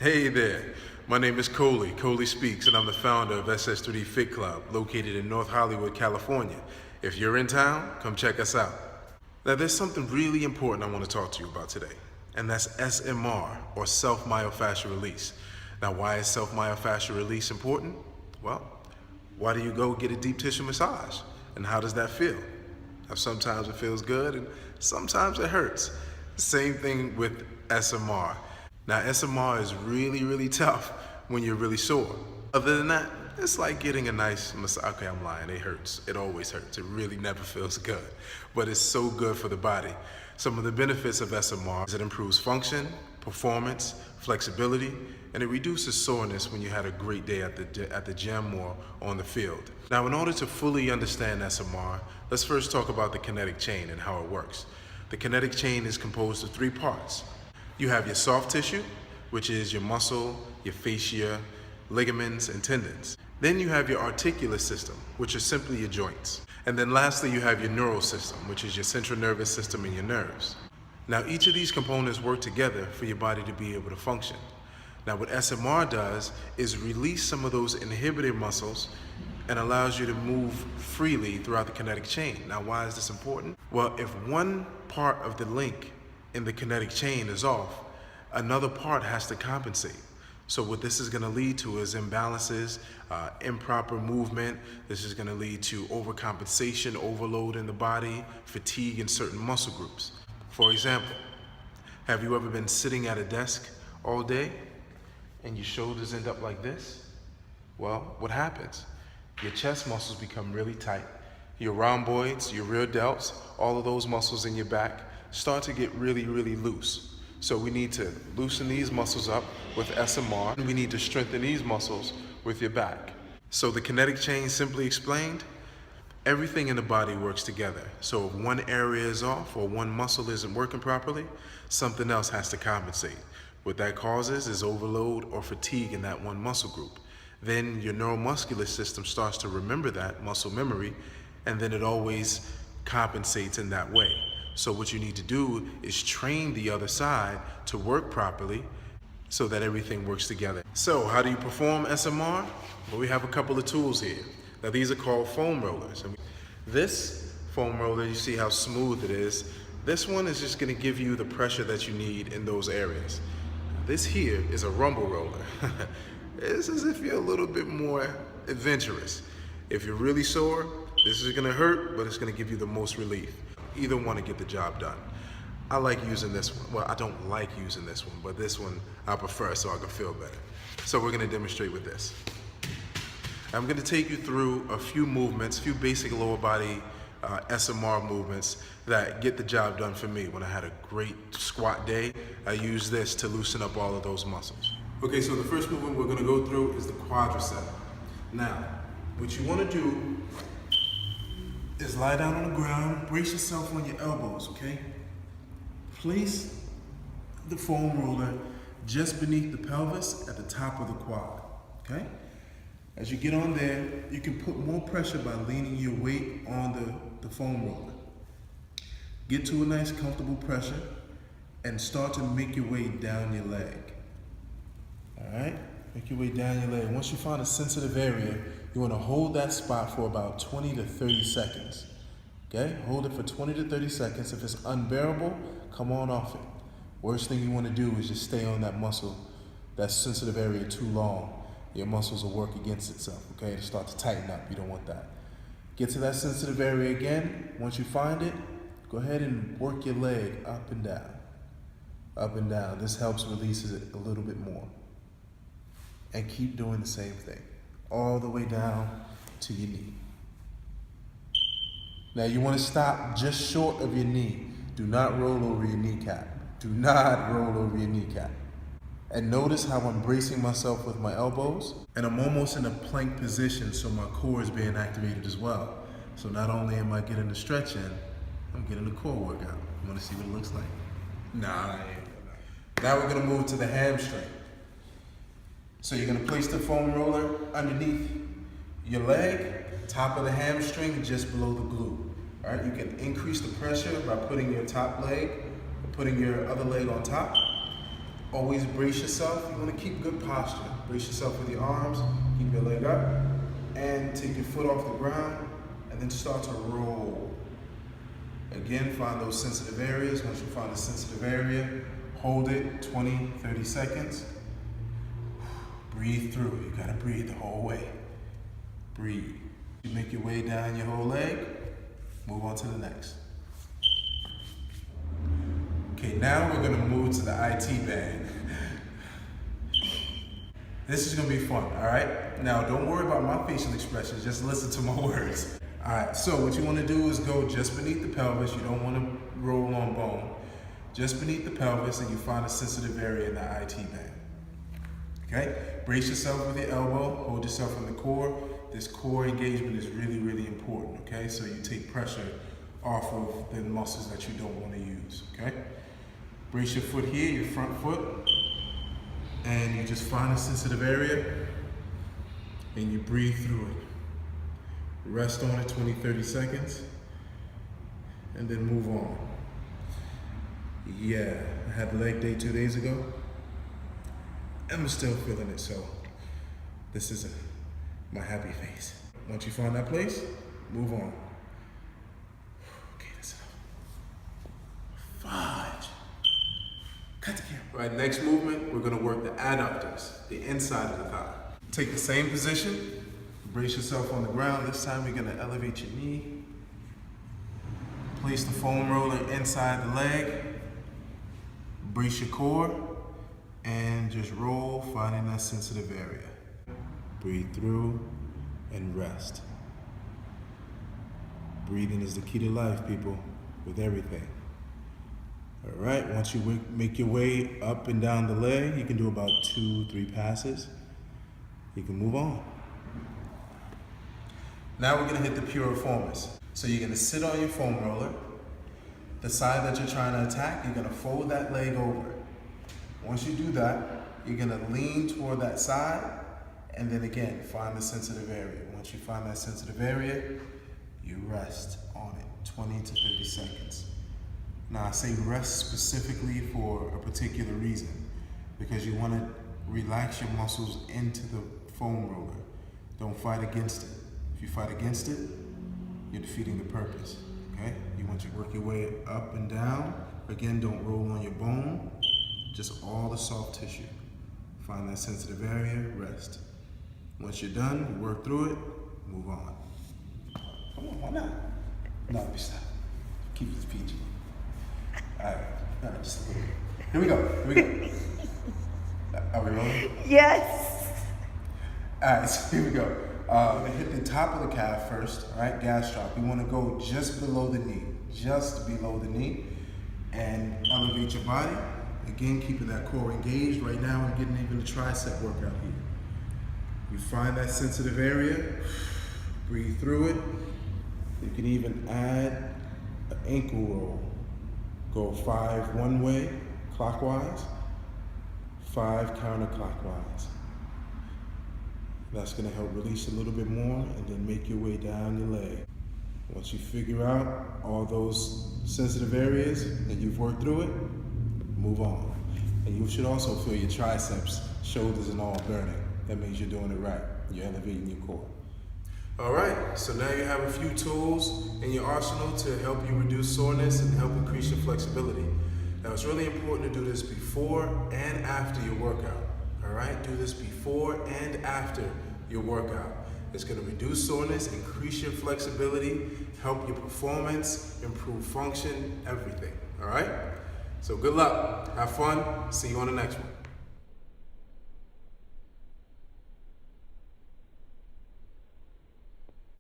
Hey there, my name is Coley Speaks, and I'm the founder of SS3D Fit Club, located in North Hollywood, California. If you're in town, come check us out. Now there's something really important I want to talk to you about today, and that's SMR, or self-myofascial release. Now why is self-myofascial release important? Well, why do you go get a deep tissue massage? And how does that feel? Now, sometimes it feels good, and sometimes it hurts. Same thing with SMR. Now, SMR is really tough when you're really sore. Other than that, it's like getting a nice massage. Okay, I'm lying, it hurts. It always hurts. It really never feels good, but it's so good for the body. Some of the benefits of SMR is it improves function, performance, flexibility, and it reduces soreness when you had a great day at the gym or on the field. Now, in order to fully understand SMR, let's first talk about the kinetic chain and how it works. The kinetic chain is composed of 3 parts. You have your soft tissue, which is your muscle, your fascia, ligaments, and tendons. Then you have your articular system, which is simply your joints. And then lastly, you have your neural system, which is your central nervous system and your nerves. Now, each of these components work together for your body to be able to function. Now, what SMR does is release some of those inhibited muscles and allows you to move freely throughout the kinetic chain. Now, why is this important? Well, if one part of the link in the kinetic chain is off, another part has to compensate. So what this is going to lead to is imbalances, improper movement. This is going to lead to overcompensation, overload in the body, fatigue in certain muscle groups. For example, have you ever been sitting at a desk all day and your shoulders end up like this? Well, what happens? Your chest muscles become really tight. Your rhomboids, your rear delts, all of those muscles in your back start to get really loose. So we need to loosen these muscles up with SMR, and we need to strengthen these muscles with your back. So the kinetic chain, simply explained, everything in the body works together. So if one area is off or one muscle isn't working properly, something else has to compensate. What that causes is overload or fatigue in that one muscle group. Then your neuromuscular system starts to remember that, muscle memory, and then it always compensates in that way. So what you need to do is train the other side to work properly so that everything works together. So how do you perform SMR? Well, we have a couple of tools here. Now these are called foam rollers. This foam roller, you see how smooth it is. This one is just gonna give you the pressure that you need in those areas. This here is a rumble roller. It's as if you're a little bit more adventurous. If you're really sore, this is gonna hurt, but it's gonna give you the most relief. Either one to get the job done. I like using this one. Well, I don't like using this one, but this one I prefer so I can feel better. So we're gonna demonstrate with this. I'm gonna take you through a few movements, a few basic lower body SMR movements that get the job done for me. When I had a great squat day, I use this to loosen up all of those muscles. Okay, so the first movement we're gonna go through is the quadricep. Now, what you wanna do is lie down on the ground, brace yourself on your elbows, okay? Place the foam roller just beneath the pelvis at the top of the quad, okay? As you get on there, you can put more pressure by leaning your weight on the foam roller. Get to a nice comfortable pressure and start to make your way down your leg. All right, make your way down your leg. Once you find a sensitive area, you want to hold that spot for about 20 to 30 seconds. Okay, hold it for 20 to 30 seconds. If it's unbearable, come on off it. Worst thing you want to do is just stay on that muscle, that sensitive area too long. Your muscles will work against itself, okay? It'll start to tighten up. You don't want that. Get to that sensitive area again. Once you find it, go ahead and work your leg up and down. Up and down. This helps release it a little bit more. And keep doing the same thing, all the way down to your knee. Now you want to stop just short of your knee. Do not roll over your kneecap. Do not roll over your kneecap. And notice how I'm bracing myself with my elbows, and I'm almost in a plank position, so my core is being activated as well. So not only am I getting the stretch in, I'm getting the core workout. You want to see what it looks like? Nah. Now we're going to move to the hamstring. So you're going to place the foam roller underneath your leg, top of the hamstring, just below the glute. All right, you can increase the pressure by putting your top leg, putting your other leg on top. Always brace yourself. You want to keep good posture. Brace yourself with your arms, keep your leg up, and take your foot off the ground, and then start to roll. Again, find those sensitive areas. Once you find a sensitive area, hold it 20, 30 seconds. Breathe through it. You gotta breathe the whole way. Breathe. You make your way down your whole leg, move on to the next. Okay, now we're gonna move to the IT band. This is gonna be fun, all right? Now, don't worry about my facial expressions, just listen to my words. All right, so what you wanna do is go just beneath the pelvis. You don't wanna roll on bone. Just beneath the pelvis, and you find a sensitive area in the IT band. Okay, brace yourself with your elbow, hold yourself in the core. This core engagement is really, really important, okay? So you take pressure off of the muscles that you don't want to use, okay? Brace your foot here, your front foot, and you just find a sensitive area, and you breathe through it. Rest on it 20, 30 seconds, and then move on. Yeah, I had leg day 2 days ago. I'm still feeling it, so this is my happy face. Once you find that place, move on. Okay, that's enough. Fudge. Cut the camera. All right, next movement, we're gonna work the adductors, the inside of the thigh. Take the same position, brace yourself on the ground. This time you're gonna elevate your knee. Place the foam roller inside the leg. Brace your core. And just roll, finding that sensitive area. Breathe through and rest. Breathing is the key to life, people, with everything. All right, once you make your way up and down the leg, you can do about 2, 3 passes. You can move on. Now we're gonna hit the piriformis. So you're gonna sit on your foam roller. The side that you're trying to attack, you're gonna fold that leg over. Once you do that, you're gonna lean toward that side, and then again, find the sensitive area. Once you find that sensitive area, you rest on it, 20 to 30 seconds. Now I say rest specifically for a particular reason, because you wanna relax your muscles into the foam roller. Don't fight against it. If you fight against it, you're defeating the purpose, okay? You want to work your way up and down. Again, don't roll on your bone. Just all the soft tissue. Find that sensitive area, rest. Once you're done, you work through it, move on. Come on, why not? No, let me stop. Keep this PG. All right, just a little bit. Here we go. Are we rolling? Yes. All right, so here we go. We're gonna hit the top of the calf first, all right, gas drop. We wanna go just below the knee, and elevate your body. Again, keeping that core engaged. Right now, I'm getting even a tricep workout here. You find that sensitive area, breathe through it. You can even add an ankle roll. Go 5 one way, clockwise, 5 counterclockwise. That's gonna help release a little bit more, and then make your way down your leg. Once you figure out all those sensitive areas and you've worked through it, move on. And you should also feel your triceps, shoulders, and all burning. That means you're doing it right. You're elevating your core. All right, so now you have a few tools in your arsenal to help you reduce soreness and help increase your flexibility. Now, it's really important to do this before and after your workout. All right, do this before and after your workout. It's gonna reduce soreness, increase your flexibility, help your performance, improve function, everything, all right? So good luck, have fun, see you on the next one.